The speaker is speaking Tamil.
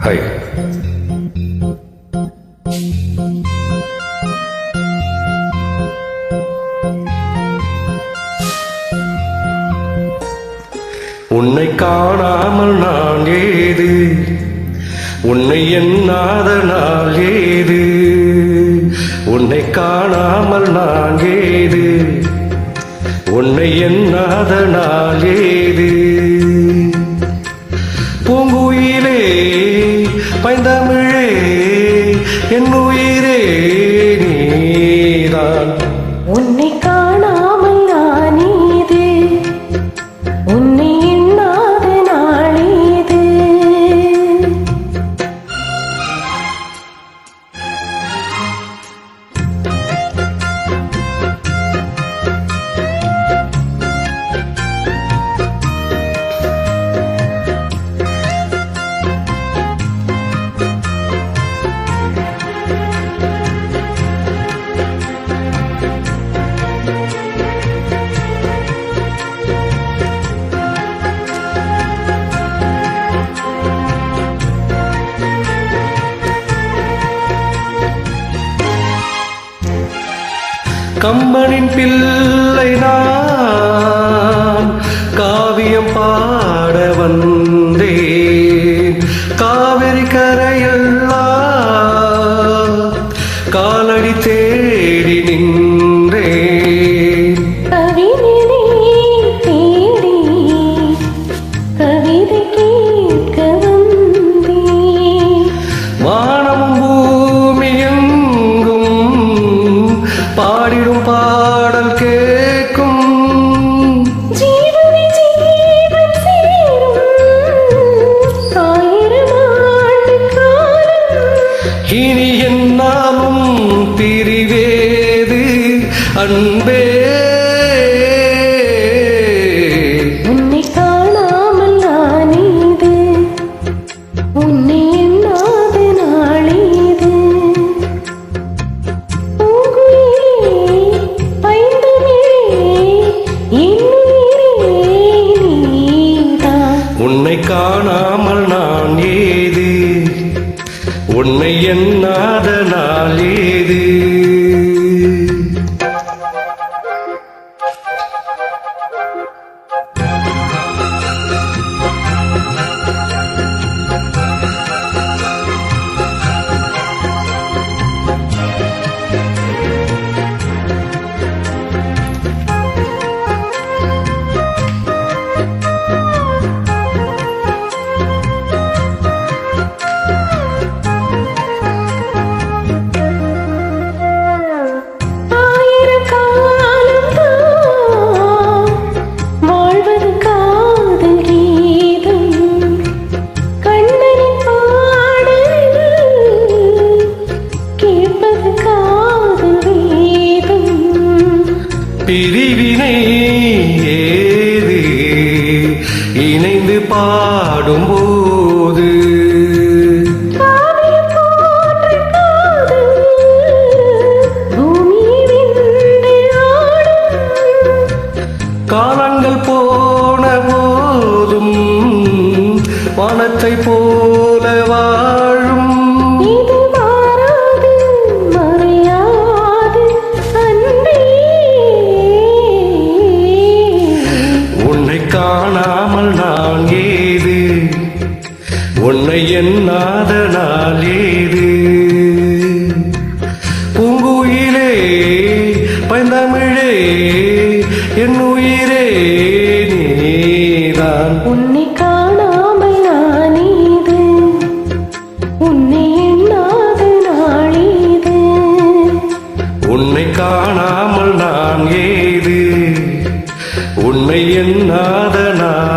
ஹாய். உன்னை காணாமல் நான் ஏது, உன்னை எண்ணாத நாள் ஏது, உன்னை காணாமல் நான் ஏது, உன்னை எண்ணாத நாள் ஏது. பூங்குயிலே பைந்தமிழே என் உயிரே நீதான். உன்னை காணாமல் நான் ஏது, உன்னை எண்ணாத நாளேது. கம்பனின் பிள்ளை நான் காவியம் பாட வந்தேன். காவிரி கரையெல்லாம் காலடி தேடி நின்றேன். கவிஞனை தேடி கவிதை கேட்க வந்தேன். வானமும் பூமியெங்கும் பாடிடும் பாடல் கேட்கும். ஜீவனை ஜீவன் சேரும் ஆயிரம் ஆண்டு காலம். இனி என்னாலும் பிரிவேது அன்பே. உன்னை காணாமல் நான் ஏது, உன்னை எண்ணாத நாளேது. பூங்குயிலே பைந்தமிழே என் உயிரே நீதான். உன்னை காணாமல் நான் ஏது, உன்னை எண்ணாத நாள் ஏது. ஆயிரம் காலம்தான் வாழ்வது காதல் கீதம். கண்ணனின் பாடல் கேட்பது காதல் வேதம். பிரிவினை ஏது இணைந்து பாடும்போது. காவியம் போன்ற காதல் பூமியை வென்று ஆடும். காலங்கள் போன போதும் வானத்தை போல வாழும். இது மாறாது மறையாது அன்பே. உன்னை காணாமல் நான் ஏது, உன்னை எண்ணாத நாள் ஏது. பூங்குயிலே பைந்தமிழே என் உயிரே நீதான். உன்னை காணாமல் நான் ஏது, உன்னை எண்ணாத நாளேது. உன்னை காணாமல் நான் ஏது, உன்னை எண்ணாத நாள்